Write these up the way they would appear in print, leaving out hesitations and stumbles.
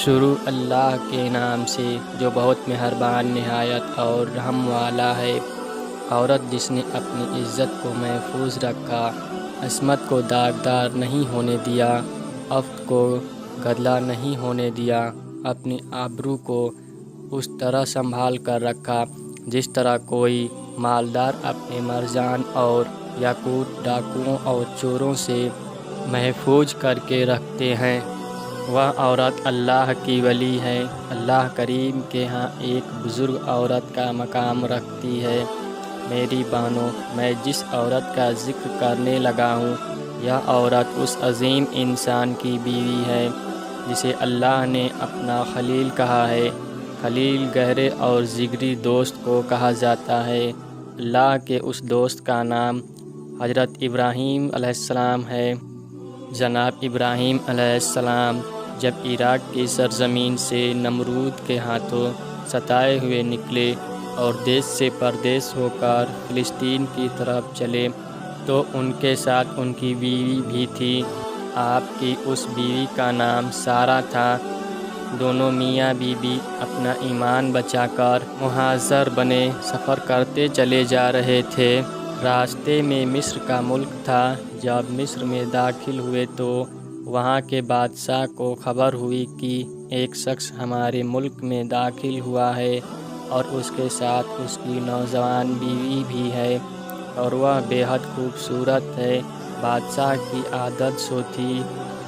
شروع اللہ کے نام سے جو بہت مہربان نہایت اور رحم والا ہے۔ عورت جس نے اپنی عزت کو محفوظ رکھا، عصمت کو داغدار نہیں ہونے دیا، عفت کو گدلا نہیں ہونے دیا، اپنی آبرو کو اس طرح سنبھال کر رکھا جس طرح کوئی مالدار اپنے مرجان اور یاقوت ڈاکوؤں اور چوروں سے محفوظ کر کے رکھتے ہیں۔ وہ عورت اللہ کی ولی ہے۔ اللہ کریم کے ہاں ایک بزرگ عورت کا مقام رکھتی ہے۔ میری بانو، میں جس عورت کا ذکر کرنے لگا ہوں، یہ عورت اس عظیم انسان کی بیوی ہے جسے اللہ نے اپنا خلیل کہا ہے۔ خلیل گہرے اور جگری دوست کو کہا جاتا ہے۔ اللہ کے اس دوست کا نام حضرت ابراہیم علیہ السلام ہے۔ جناب ابراہیم علیہ السلام جب عراق کی سرزمین سے نمرود کے ہاتھوں ستائے ہوئے نکلے اور دیس سے پردیس ہو کر فلسطین کی طرف چلے تو ان کے ساتھ ان کی بیوی بھی تھی۔ آپ کی اس بیوی کا نام سارہ تھا۔ دونوں میاں بیوی اپنا ایمان بچا کر مہاجر بنے سفر کرتے چلے جا رہے تھے۔ راستے میں مصر کا ملک تھا۔ جب مصر میں داخل ہوئے تو وہاں کے بادشاہ کو خبر ہوئی کہ ایک شخص ہمارے ملک میں داخل ہوا ہے اور اس کے ساتھ اس کی نوجوان بیوی بھی ہے اور وہ بے حد خوبصورت ہے۔ بادشاہ کی عادت سو تھی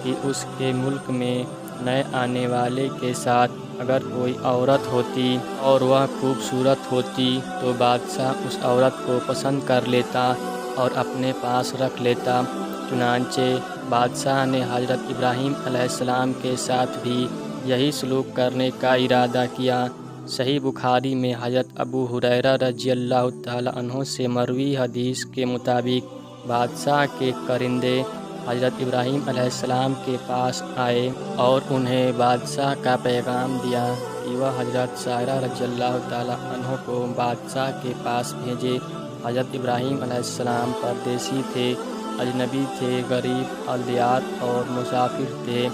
کہ اس کے ملک میں نئے آنے والے کے ساتھ اگر کوئی عورت ہوتی اور وہ خوبصورت ہوتی تو بادشاہ اس عورت کو پسند کر لیتا اور اپنے پاس رکھ لیتا۔ چنانچہ بادشاہ نے حضرت ابراہیم علیہ السلام کے ساتھ بھی یہی سلوک کرنے کا ارادہ کیا۔ صحیح بخاری میں حضرت ابو ہریرہ رضی اللہ تعالیٰ عنہ سے مروی حدیث کے مطابق بادشاہ کے کرندے حضرت ابراہیم علیہ السلام کے پاس آئے اور انہیں بادشاہ کا پیغام دیا کہ وہ حضرت سارہ رضی اللہ تعالیٰ عنہ کو بادشاہ کے پاس بھیجے۔ حضرت ابراہیم علیہ السلام پردیسی تھے، اجنبی تھے، غریب الدیار اور مسافر تھے۔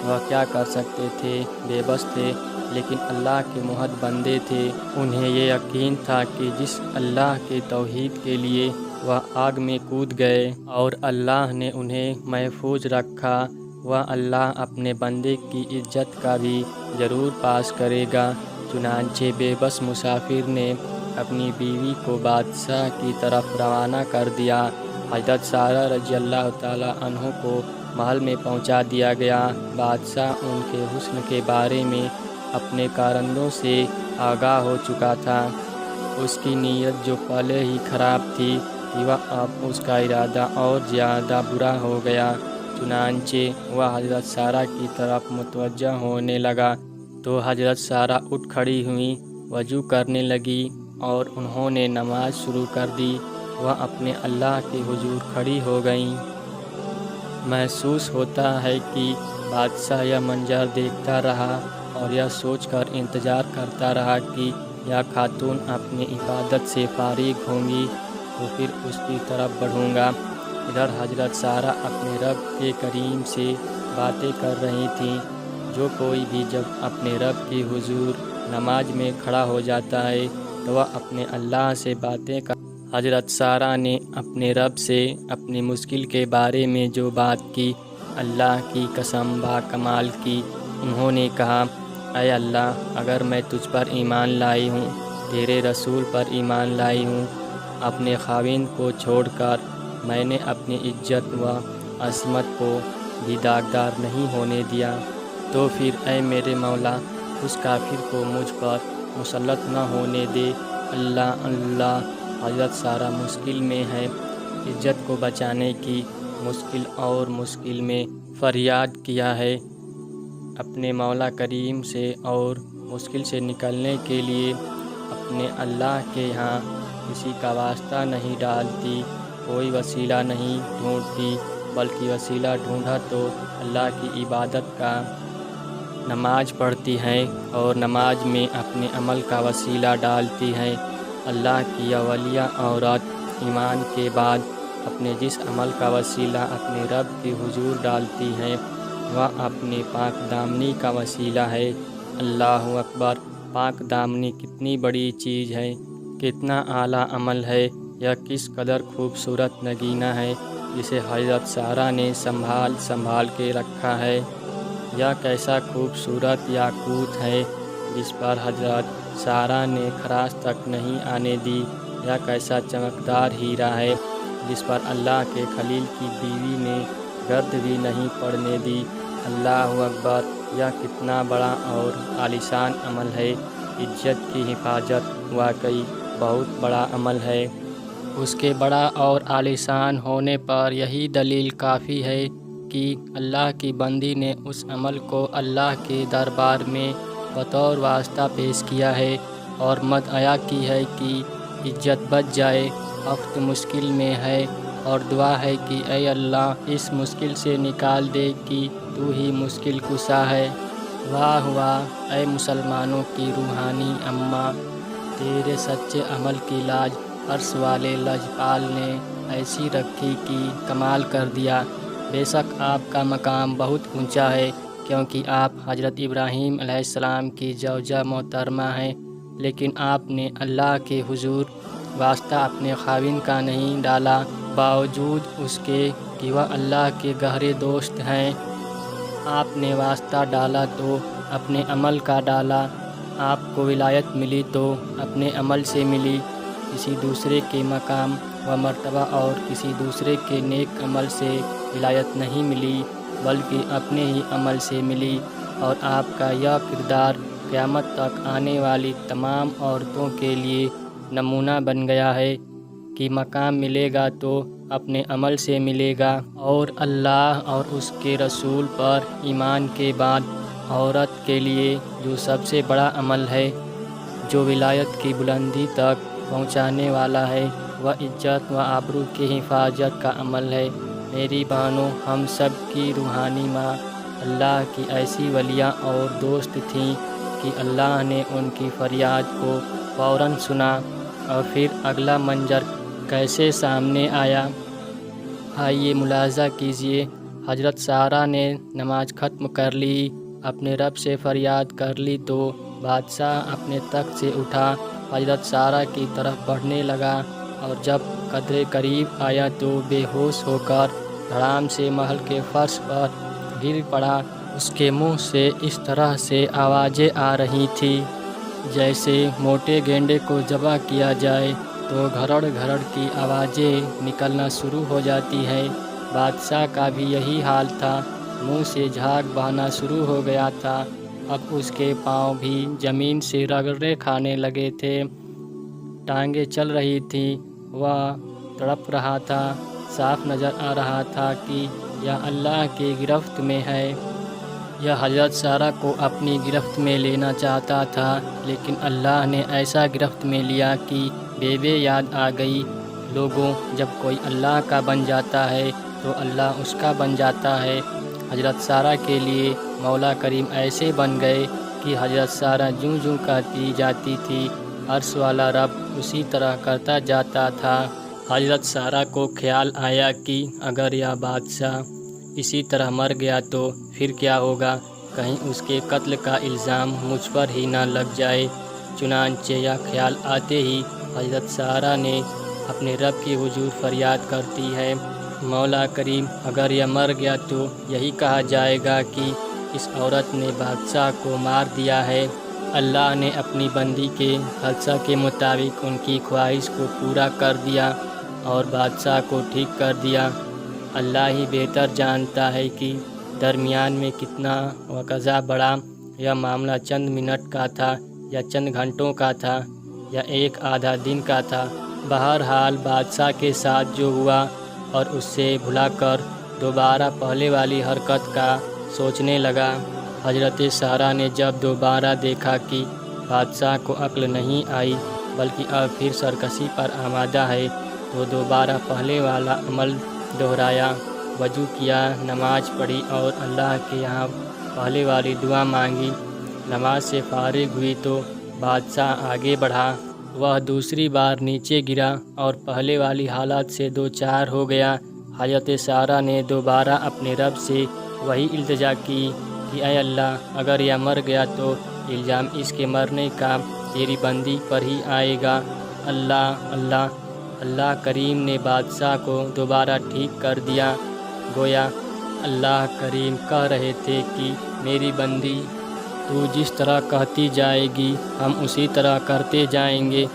وہ کیا کر سکتے تھے؟ بے بس تھے، لیکن اللہ کے محب بندے تھے۔ انہیں یہ یقین تھا کہ جس اللہ کے توحید کے لیے وہ آگ میں کود گئے اور اللہ نے انہیں محفوظ رکھا، وہ اللہ اپنے بندے کی عزت کا بھی ضرور پاس کرے گا۔ چنانچہ بے بس مسافر نے اپنی بیوی کو بادشاہ کی طرف روانہ کر دیا۔ حضرت سارہ رضی اللہ تعالیٰ عنہ کو محل میں پہنچا دیا گیا۔ بادشاہ ان کے حسن کے بارے میں اپنے کارندوں سے آگاہ ہو چکا تھا۔ اس کی نیت جو پہلے ہی خراب تھی کہ وہ اب اس کا ارادہ اور زیادہ برا ہو گیا۔ چنانچہ وہ حضرت سارہ کی طرف متوجہ ہونے لگا تو حضرت سارہ اٹھ کھڑی ہوئیں، وضو کرنے لگی اور انہوں نے نماز شروع کر دی۔ وہ اپنے اللہ کے حضور کھڑی ہو گئیں۔ محسوس ہوتا ہے کہ بادشاہ یہ منظر دیکھتا رہا اور یہ سوچ کر انتظار کرتا رہا کہ یہ خاتون اپنی عبادت سے فارغ ہوں گی تو پھر اس کی طرف بڑھوں گا۔ ادھر حضرت سارہ اپنے رب کے کریم سے باتیں کر رہی تھیں۔ جو کوئی بھی جب اپنے رب کے حضور نماز میں کھڑا ہو جاتا ہے تو وہ اپنے اللہ سے باتیں کر۔ حضرت سارہ نے اپنے رب سے اپنی مشکل کے بارے میں جو بات کی، اللہ کی قسم با کمال کی۔ انہوں نے کہا، اے اللہ، اگر میں تجھ پر ایمان لائی ہوں، تیرے رسول پر ایمان لائی ہوں، اپنے خاوند کو چھوڑ کر میں نے اپنی عزت و عظمت کو بھی داغدار نہیں ہونے دیا، تو پھر اے میرے مولا، اس کافر کو مجھ پر مسلط نہ ہونے دے۔ اللہ اللہ! حضرت سارہ مشکل میں ہے۔ عزت کو بچانے کی مشکل اور مشکل میں فریاد کیا ہے اپنے مولا کریم سے اور مشکل سے نکلنے کے لیے اپنے اللہ کے ہاں کسی کا واسطہ نہیں ڈالتی، کوئی وسیلہ نہیں ڈھونڈتی، بلکہ وسیلہ ڈھونڈا تو اللہ کی عبادت کا۔ نماز پڑھتی ہیں اور نماز میں اپنے عمل کا وسیلہ ڈالتی ہیں۔ اللہ کی یہ ولیہ عورت ایمان کے بعد اپنے جس عمل کا وسیلہ اپنے رب کے حضور ڈالتی ہیں وہ اپنی پاک دامنی کا وسیلہ ہے۔ اللہ اکبر! پاک دامنی کتنی بڑی چیز ہے، کتنا اعلیٰ عمل ہے، یہ کس قدر خوبصورت نگینہ ہے جسے حضرت سارہ نے سنبھال کے رکھا ہے۔ یہ کیسا خوبصورت یاقوت ہے جس پر حضرت سارہ نے خراش تک نہیں آنے دی۔ یہ کیسا چمکدار ہیرا ہے جس پر اللہ کے خلیل کی بیوی نے گرد بھی نہیں پڑنے دی۔ اللہ اکبر! یہ کتنا بڑا اور عالیشان عمل ہے۔ عزت کی حفاظت واقعی بہت بڑا عمل ہے۔ اس کے بڑا اور عالیشان ہونے پر یہی دلیل کافی ہے کہ اللہ کی بندی نے اس عمل کو اللہ کے دربار میں بطور واسطہ پیش کیا ہے اور مدعا کی ہے کہ عزت بچ جائے۔ وقت مشکل میں ہے اور دعا ہے کہ اے اللہ اس مشکل سے نکال دے کہ تو ہی مشکل کشا ہے۔ واہ واہ! اے مسلمانوں کی روحانی اماں، تیرے سچے عمل کی لاج عرش والے لجپال نے ایسی رکھی کہ کمال کر دیا۔ بے شک آپ کا مقام بہت اونچا ہے، کیونکہ آپ حضرت ابراہیم علیہ السلام کی زوجہ محترمہ ہیں، لیکن آپ نے اللہ کے حضور واسطہ اپنے خاوند کا نہیں ڈالا، باوجود اس کے کہ وہ اللہ کے گہرے دوست ہیں۔ آپ نے واسطہ ڈالا تو اپنے عمل کا ڈالا۔ آپ کو ولایت ملی تو اپنے عمل سے ملی، کسی دوسرے کے مقام و مرتبہ اور کسی دوسرے کے نیک عمل سے ولایت نہیں ملی، بلکہ اپنے ہی عمل سے ملی۔ اور آپ کا یہ کردار قیامت تک آنے والی تمام عورتوں کے لیے نمونہ بن گیا ہے کہ مقام ملے گا تو اپنے عمل سے ملے گا، اور اللہ اور اس کے رسول پر ایمان کے بعد عورت کے لیے جو سب سے بڑا عمل ہے، جو ولایت کی بلندی تک پہنچانے والا ہے، وہ عزت و آبرو کی حفاظت کا عمل ہے۔ میری بہنوں، ہم سب کی روحانی ماں اللہ کی ایسی ولیاں اور دوست تھیں کہ اللہ نے ان کی فریاد کو فوراً سنا۔ اور پھر اگلا منظر کیسے سامنے آیا، آئیے ملاحظہ کیجیے۔ حضرت سارہ نے نماز ختم کر لی، اپنے رب سے فریاد کر لی تو بادشاہ اپنے تخت سے اٹھا، حضرت سارہ کی طرف بڑھنے لگا، اور جب قدرے قریب آیا تو بے ہوش ہو کر دھڑام سے محل کے فرش پر گر پڑا۔ اس کے منہ سے اس طرح سے آوازیں آ رہی تھیں جیسے موٹے گینڈے کو ذبح کیا جائے تو گھڑڑ گھڑڑ کی آوازیں نکلنا شروع ہو جاتی ہیں۔ بادشاہ کا بھی یہی حال تھا، منہ سے جھاگ بہنا شروع ہو گیا تھا۔ اب اس کے پاؤں بھی زمین سے رگڑے کھانے لگے تھے، ٹانگیں چل رہی تھیں، وہ تڑپ رہا تھا۔ صاف نظر آ رہا تھا کہ یہ اللہ کی گرفت میں ہے۔ یہ حضرت سارہ کو اپنی گرفت میں لینا چاہتا تھا، لیکن اللہ نے ایسا گرفت میں لیا کہ بے یاد آ گئی۔ لوگوں، جب کوئی اللہ کا بن جاتا ہے تو اللہ اس کا بن جاتا ہے۔ حضرت سارہ کے لیے مولا کریم ایسے بن گئے کہ حضرت سارہ جوں جوں کہتی جاتی تھی، عرش والا رب اسی طرح کرتا جاتا تھا۔ حضرت سارہ کو خیال آیا کہ اگر یہ بادشاہ اسی طرح مر گیا تو پھر کیا ہوگا، کہیں اس کے قتل کا الزام مجھ پر ہی نہ لگ جائے۔ چنانچہ یہ خیال آتے ہی حضرت سارہ نے اپنے رب کی حضور فریاد کرتی ہے، مولا کریم، اگر یہ مر گیا تو یہی کہا جائے گا کہ اس عورت نے بادشاہ کو مار دیا ہے۔ اللہ نے اپنی بندی کے خدشہ کے مطابق ان کی خواہش کو پورا کر دیا اور بادشاہ کو ٹھیک کر دیا۔ اللہ ہی بہتر جانتا ہے کہ درمیان میں کتنا وقزہ بڑھا۔ یہ معاملہ چند منٹ کا تھا یا چند گھنٹوں کا تھا یا ایک آدھا دن کا تھا، بہرحال بادشاہ کے ساتھ جو ہوا اور اس سے بھلا کر دوبارہ پہلے والی حرکت کا سوچنے لگا۔ حضرت سارہ نے جب دوبارہ دیکھا کہ بادشاہ کو عقل نہیں آئی بلکہ اب پھر سرکشی پر آمادہ ہے تو دوبارہ پہلے والا عمل دہرایا، وضو کیا، نماز پڑھی اور اللہ کے یہاں پہلے والی دعا مانگی۔ نماز سے فارغ ہوئی تو بادشاہ آگے بڑھا، وہ دوسری بار نیچے گرا اور پہلے والی حالت سے دو چار ہو گیا۔ حضرت سارہ نے دوبارہ اپنے رب سے وہی التجا کی کہ اے اللہ اگر یہ مر گیا تو الزام اس کے مرنے کا تیری بندی پر ہی آئے گا۔ اللہ کریم نے بادشاہ کو دوبارہ ٹھیک کر دیا۔ گویا اللہ کریم کہہ رہے تھے کہ میری بندی تو جس طرح کہتی جائے گی ہم اسی طرح کرتے جائیں گے۔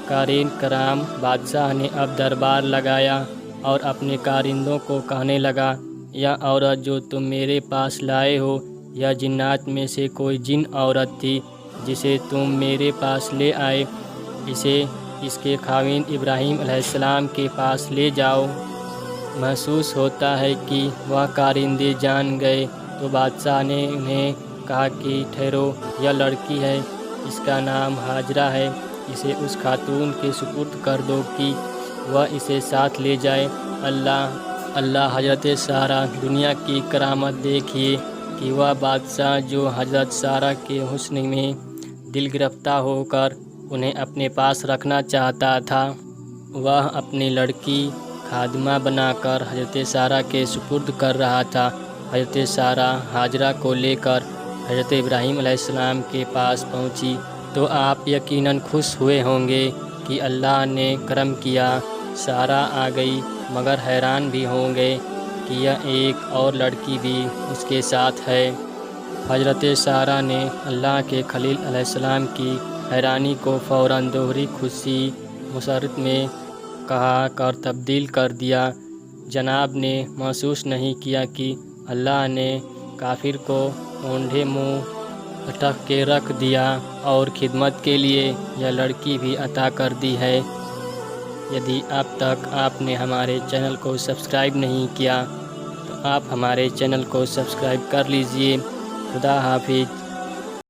قارئین کرام، بادشاہ نے اب دربار لگایا اور اپنے کارندوں کو کہنے لگا، یہ عورت جو تم میرے پاس لائے ہو یہ جنات میں سے کوئی جن عورت تھی جسے تم میرے پاس لے آئے، اسے اس کے خاوند ابراہیم علیہ السلام کے پاس لے جاؤ۔ محسوس ہوتا ہے کہ وہ کارندے جان گئے تو بادشاہ نے انہیں کہا کہ ٹھہرو، یہ لڑکی ہے، اس کا نام ہاجرہ ہے، اسے اس خاتون کے سپرد کر دو کہ وہ اسے ساتھ لے جائے۔ اللہ حضرت سارہ دنیا کی کرامت دیکھیے کہ وہ بادشاہ جو حضرت سارہ کے حسن میں دل گرفتہ ہو کر انہیں اپنے پاس رکھنا چاہتا تھا، وہ اپنی لڑکی خادمہ بنا کر حضرت سارہ کے سپرد کر رہا تھا۔ حضرت سارہ ہاجرہ کو لے کر حضرت ابراہیم علیہ السلام کے پاس پہنچی تو آپ یقیناً خوش ہوئے ہوں گے کہ اللہ نے کرم کیا، سارہ آ گئی، مگر حیران بھی ہوں گے کہ یہ ایک اور لڑکی بھی اس کے ساتھ ہے۔ حضرت سارہ نے اللہ کے خلیل علیہ السلام کی حیرانی کو فوراً دوہری خوشی مسرت میں کہا کر تبدیل کر دیا۔ جناب نے محسوس نہیں کیا کہ اللہ نے کافر کو اونڈھے منہ اٹک کے رکھ دیا اور خدمت کے لیے یہ لڑکی بھی عطا کر دی ہے۔ یدی اب تک آپ نے ہمارے چینل کو سبسکرائب نہیں کیا تو آپ ہمارے چینل کو سبسکرائب کر لیجئے۔ خدا حافظ۔